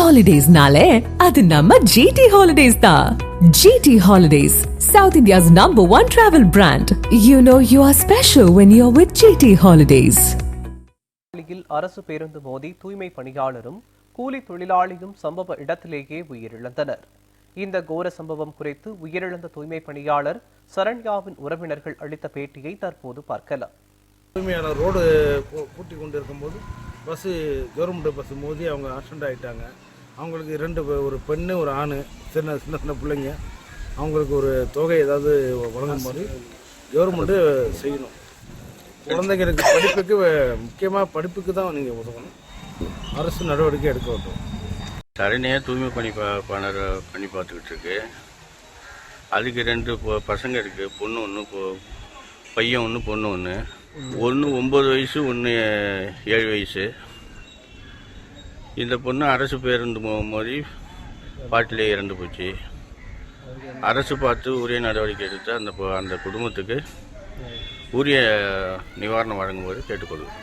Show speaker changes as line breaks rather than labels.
Holidays-nale, adu namma GT Holidays da. GT Holidays, South India's #1 travel brand. You know you are special when you're with GT Holidays.
அரசு பேருந்து மோதி தூய்மை பணியாளரும் கூலி தொழிலாளியும் சம்பவ இடத்திலேயே உயிரிழந்தனர். இந்த கோர சம்பவம் குறித்து உயிரிழந்த தூய்மை பணியாளர் சரண்யாவின் உறவினர்கள் அளித்த பேட்டியை தற்போது பார்க்கலாம்.
தூய்மையாளர் ரோடு பூட்டி கொண்டு இருக்கும்போது கவர்மெண்ட் பஸ் மோதி அவங்க ஆக்சிடென்ட் ஆகிட்டாங்க. அவங்களுக்கு ஒரு பெண்ணு ஒரு ஆண், சின்ன சின்ன சின்ன பிள்ளைங்க. அவங்களுக்கு ஒரு தொகை ஏதாவது வழங்கும் மாதிரி கவர்மெண்ட்டு செய்யணும். குழந்தைங்களுக்கு படிப்புக்கு, முக்கியமாக படிப்புக்கு தான் நீங்கள் உதவணும். அரசு நடவடிக்கை எடுக்க வேண்டும்.
சரணியாக தூய்மை பண்ணி பார்த்துக்கிட்டு இருக்கு. அதுக்கு 2 பசங்க இருக்குது. பொண்ணு ஒன்று, பையன் ஒன்று, பொண்ணு ஒன்று. ஒன்று 9 வயசு, ஒன்று 7 வயசு. இந்த பொண்ணு அரசு பேருந்து மோதி பாட்டிலே இறந்து போச்சு. அரசு பார்த்து உரிய நடவடிக்கை எடுத்து அந்த குடும்பத்துக்கு உரிய நிவாரணம் வழங்கும்போது கேட்டுக்கொள்வோம்.